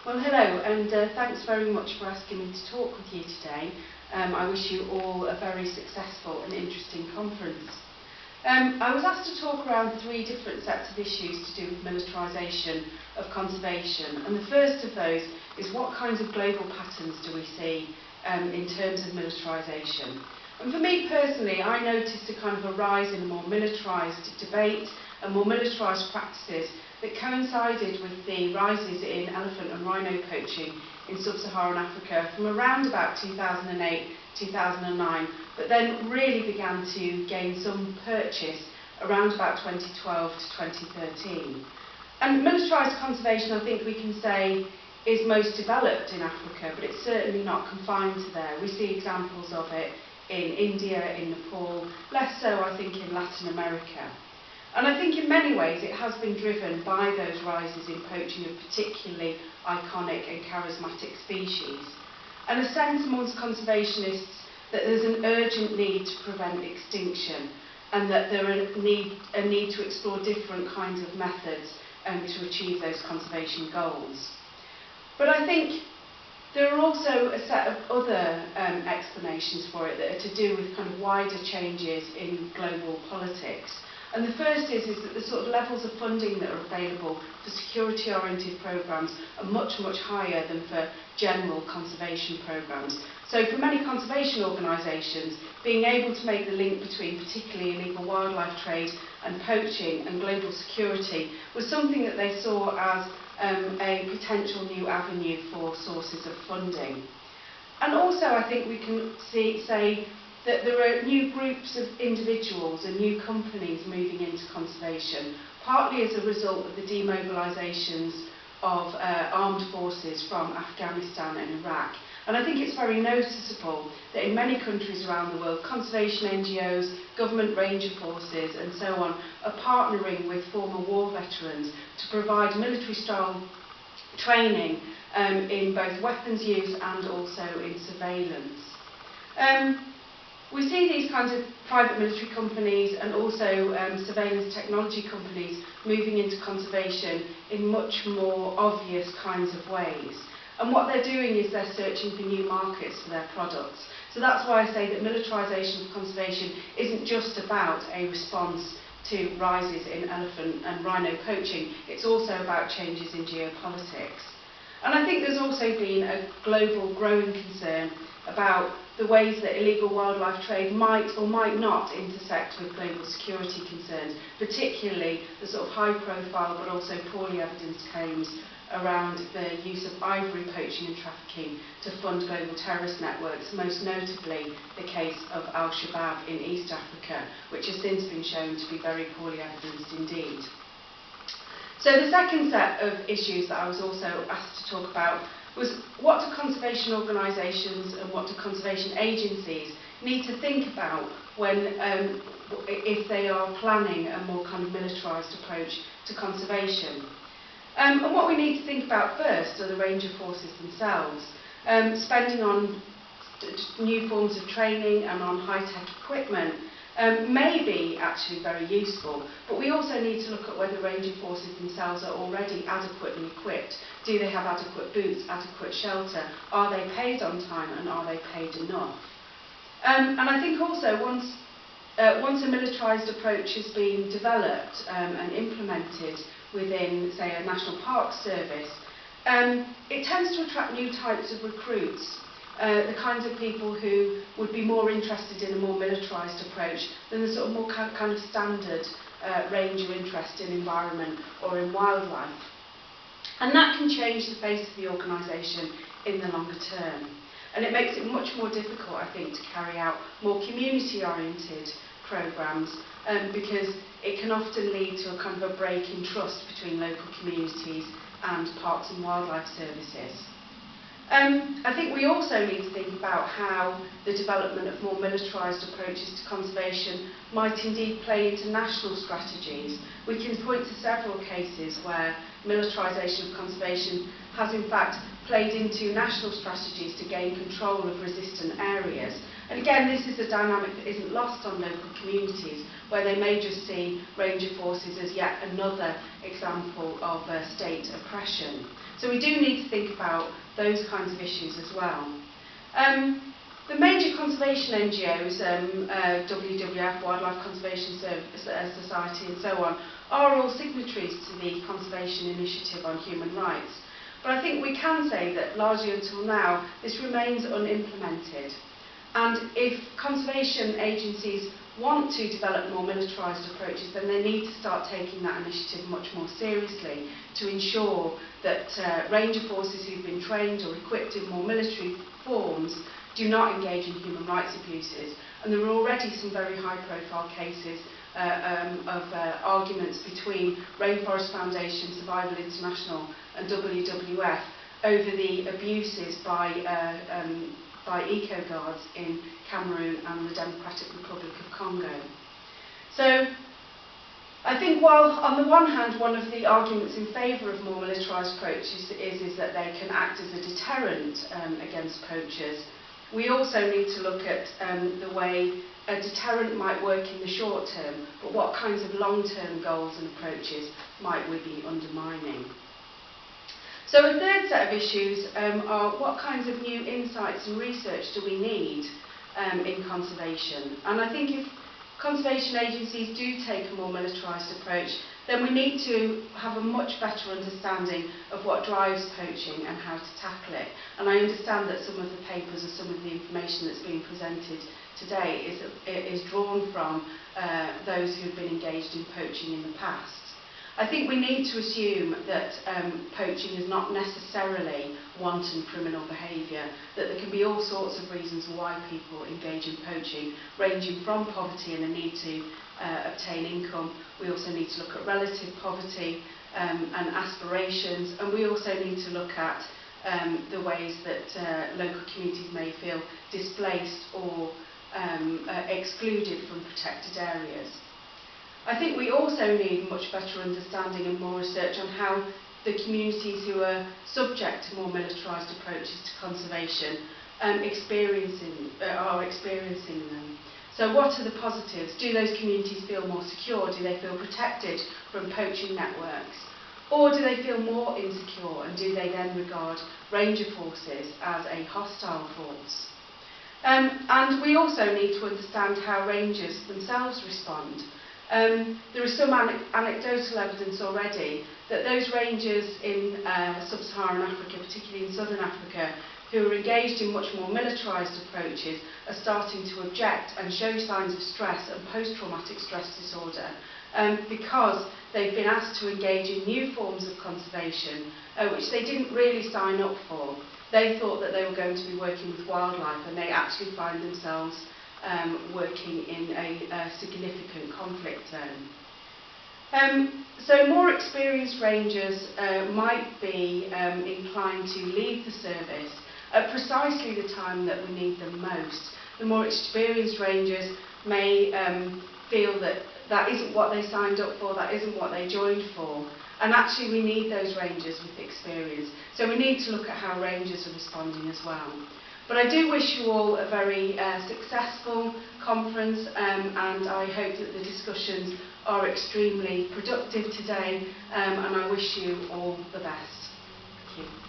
Well, hello, and thanks very much for asking me to talk with you today. I wish you all a very successful and interesting conference. I was asked to talk around three different sets of issues to do with militarisation of conservation, and the first of those is what kinds of global patterns do we see in terms of militarisation. And for me personally, I noticed a kind of a rise in a more militarised debate and more militarised practices that coincided with the rises in elephant and rhino poaching in sub-Saharan Africa from around about 2008-2009, but then really began to gain some purchase around about 2012 to 2013. And militarised conservation, I think we can say, is most developed in Africa, but it's certainly not confined to there. We see examples of it in India, in Nepal, less so I think in Latin America. And I think in many ways it has been driven by those rises in poaching of particularly iconic and charismatic species, and a sense amongst conservationists that there's an urgent need to prevent extinction and that there is a need to explore different kinds of methods to achieve those conservation goals. But I think there are also a set of other explanations for it that are to do with kind of wider changes in global politics. And the first is that the sort of levels of funding that are available for security-oriented programmes are much, much higher than for general conservation programmes. So for many conservation organisations, being able to make the link between particularly illegal wildlife trade and poaching and global security was something that they saw as a potential new avenue for sources of funding. And also I think we can say that there are new groups of individuals and new companies moving into conservation, partly as a result of the demobilisations of armed forces from Afghanistan and Iraq. And I think it's very noticeable that in many countries around the world, conservation NGOs, government ranger forces and so on are partnering with former war veterans to provide military-style training in both weapons use and also in surveillance. We see these kinds of private military companies and also surveillance technology companies moving into conservation in much more obvious kinds of ways. And what they're doing is they're searching for new markets for their products. So that's why I say that militarisation of conservation isn't just about a response to rises in elephant and rhino poaching, it's also about changes in geopolitics. And I think there's also been a global growing concern about the ways that illegal wildlife trade might or might not intersect with global security concerns, particularly the sort of high-profile but also poorly evidenced claims around the use of ivory poaching and trafficking to fund global terrorist networks, most notably the case of Al-Shabaab in East Africa, which has since been shown to be very poorly evidenced indeed. So the second set of issues that I was also asked to talk about was what do conservation organisations and what do conservation agencies need to think about when, if they are planning a more kind of militarised approach to conservation. And what we need to think about first are the ranger forces themselves. Spending on new forms of training and on high-tech equipment may be actually very useful, but we also need to look at whether ranger forces themselves are already adequately equipped. Do they have adequate boots, adequate shelter? Are they paid on time and are they paid enough? And I think also once a militarised approach has been developed and implemented within, say, a national park service, it tends to attract new types of recruits. The kinds of people who would be more interested in a more militarised approach than the sort of more kind of standard ranger interest in environment or in wildlife. And that can change the face of the organisation in the longer term. And it makes it much more difficult, I think, to carry out more community-oriented programmes because it can often lead to a kind of a break in trust between local communities and parks and wildlife services. I think we also need to think about how the development of more militarised approaches to conservation might indeed play into national strategies. We can point to several cases where militarisation of conservation has in fact played into national strategies to gain control of resistant areas. And again, this is a dynamic that isn't lost on local communities, where they may just see ranger forces as yet another example of state oppression. So we do need to think about those kinds of issues as well. The major conservation NGOs, WWF, Wildlife Conservation Society and so on, are all signatories to the Conservation Initiative on Human Rights. But I think we can say that largely until now this remains unimplemented. And if conservation agencies want to develop more militarised approaches, then they need to start taking that initiative much more seriously to ensure that ranger forces who've been trained or equipped in more military forms do not engage in human rights abuses. And there are already some very high-profile cases of arguments between Rainforest Foundation, Survival International and WWF over the abuses by eco-guards in Cameroon and the Democratic Republic of Congo. So I think while on the one hand one of the arguments in favour of more militarised approaches is that they can act as a deterrent against poachers, we also need to look at the way a deterrent might work in the short term, but what kinds of long-term goals and approaches might we be undermining. So a third set of issues are what kinds of new insights and research do we need in conservation. And I think if conservation agencies do take a more militarised approach, then we need to have a much better understanding of what drives poaching and how to tackle it. And I understand that some of the papers or some of the information that's being presented today is drawn from those who've been engaged in poaching in the past. I think we need to assume that poaching is not necessarily wanton criminal behaviour, that there can be all sorts of reasons why people engage in poaching, ranging from poverty and a need to obtain income. We also need to look at relative poverty and aspirations, and we also need to look at the ways that local communities may feel displaced or excluded from protected areas. I think we also need much better understanding and more research on how the communities who are subject to more militarised approaches to conservation are experiencing them. So what are the positives? Do those communities feel more secure? Do they feel protected from poaching networks? Or do they feel more insecure, and do they then regard ranger forces as a hostile force? And we also need to understand how rangers themselves respond. There is some anecdotal evidence already that those rangers in sub-Saharan Africa, particularly in southern Africa, who are engaged in much more militarised approaches are starting to object and show signs of stress and post-traumatic stress disorder because they've been asked to engage in new forms of conservation which they didn't really sign up for. They thought that they were going to be working with wildlife, and they actually find themselves working in a significant conflict zone. So more experienced rangers might be inclined to leave the service at precisely the time that we need them most. The more experienced rangers may feel that that isn't what they signed up for, that isn't what they joined for. And actually we need those rangers with experience. So we need to look at how rangers are responding as well. But I do wish you all a very successful conference, and I hope that the discussions are extremely productive today, and I wish you all the best. Thank you.